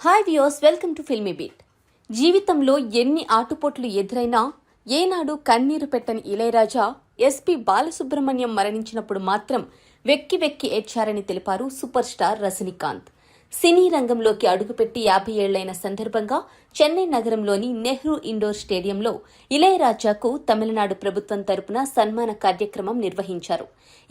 Hi viewers, welcome to filmy beat. జీవితంలో ఎన్ని ఆటుపోట్లు ఎదురైనా ఏనాడు కన్నీరు పెట్టని ఇళయరాజా ఎస్పీ బాలసుబ్రహ్మణ్యం మరణించినప్పుడు మాత్రం వెక్కి వెక్కి ఏడ్చారని తెలిపారు సూపర్ స్టార్ రజనీకాంత్. సినీ రంగంలోకి అడుగుపెట్టి 50 ఏళ్లైన సందర్భంగా చెన్నై నగరంలోని నెహ్రూ ఇండోర్ స్టేడియంలో ఇళయరాజాకు తమిళనాడు ప్రభుత్వం తరపున సన్మాన కార్యక్రమం నిర్వహించారు.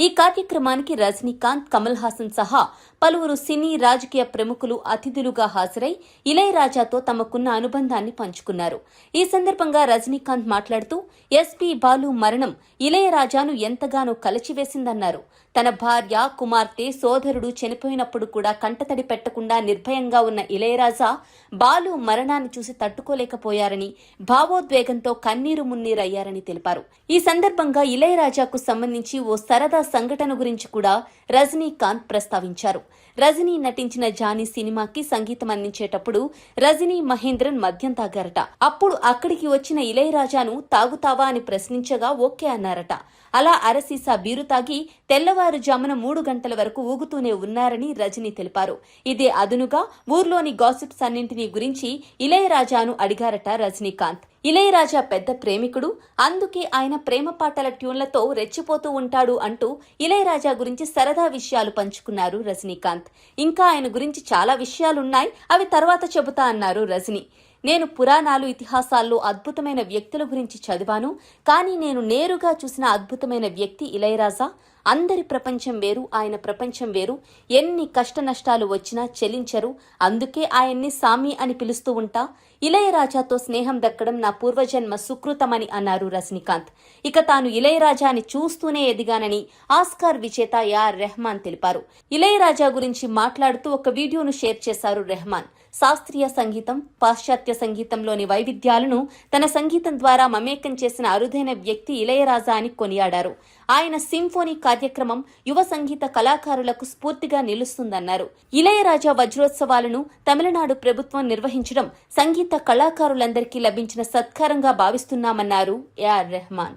ఈ కార్యక్రమానికి రజనీకాంత్, కమల్ హాసన్ సహా పలువురు సినీ రాజకీయ ప్రముఖులు అతిథులుగా హాజరై ఇళయరాజాతో తమకున్న అనుబంధాన్ని పంచుకున్నారు. ఈ సందర్భంగా రజనీకాంత్ మాట్లాడుతూ ఎస్పీ బాలు మరణం ఇళయరాజాను ఎంతగానో కలచివేసిందన్నారు. తన భార్య, కుమార్తె, సోదరుడు చనిపోయినప్పుడు కూడా కంటతడి పెట్టకుండా నిర్భయంగా ఉన్న ఇళయరాజా బాలు మరణాన్ని చూసి తట్టుకోలేకపోయారని, భావోద్వేగంతో కన్నీరు మున్నీరయ్యారని తెలిపారు. ఈ సందర్భంగా ఇళయరాజాకు సంబంధించి ఓ సరదా సంఘటన గురించి కూడా రజనీకాంత్ ప్రస్తావించారు. రజనీ నటించిన జానీ సినిమాకి సంగీతం అందించేటప్పుడు రజనీ మహేంద్రన్ మద్యం తాగారట. అప్పుడు అక్కడికి వచ్చిన ఇళయరాజాను తాగుతావా అని ప్రశ్నించగా ఓకే అన్నారట. అలా అరసీసా బీరు తాగి తెల్లవారుజామున 3 గంటల వరకు ఊగుతూనే ఉన్నారని రజనీ తెలిపారు. ఇదే అదునుగా ఊర్లోని గాసిప్స్ అన్నింటినీ గురించి ఇళయరాజాను అడిగారట రజనీకాంత్. ఇళయరాజా పెద్ద ప్రేమికుడు, అందుకే ఆయన ప్రేమ పాటల ట్యూన్లతో రెచ్చిపోతూ ఉంటాడు అంటూ ఇళయరాజా గురించి సరదా విషయాలు పంచుకున్నారు రజనీకాంత్. ఇంకా ఆయన గురించి చాలా విషయాలున్నాయి, అవి తర్వాత చెబుతా అన్నారు రజనీ. నేను పురాణాలు, ఇతిహాసాల్లో అద్భుతమైన వ్యక్తుల గురించి చదివాను, కానీ నేను నేరుగా చూసిన అద్భుతమైన వ్యక్తి ఇళయరాజా. అందరి ప్రపంచం వేరు, ఆయన ప్రపంచం వేరు. ఎన్ని కష్ట నష్టాలు వచ్చినా చెలించరు, అందుకే ఆయన్ని సామి అని పిలుస్తూ ఉంటా. ఇళయరాజాతో స్నేహం దక్కడం నా పూర్వజన్మ సుకృతమని అన్నారు రజనీకాంత్. ఇక తాను ఇళయరాజాని చూస్తూనే ఎదిగానని ఆస్కార్ విజేత ఏఆర్ రెహమాన్ తెలిపారు. ఇళయరాజా గురించి మాట్లాడుతూ ఒక వీడియోను షేర్ చేశారు రెహమాన్. శాస్త్రీయ సంగీతం, పాశ్చాత్య సంగీతంలోని వైవిధ్యాలను తన సంగీతం ద్వారా మమేకం చేసిన అరుదైన వ్యక్తి ఇళయరాజా అని కొనియాడారు. ఆయన సింఫోనీ కార్యక్రమం యువ సంగీత కళాకారులకు స్ఫూర్తిగా నిలుస్తుందన్నారు. ఇళయరాజా వజ్రోత్సవాలను తమిళనాడు ప్రభుత్వం నిర్వహించడం సంగీత కళాకారులందరికీ లభించిన సత్కారంగా భావిస్తున్నామన్నారు ఏఆర్ రెహమాన్.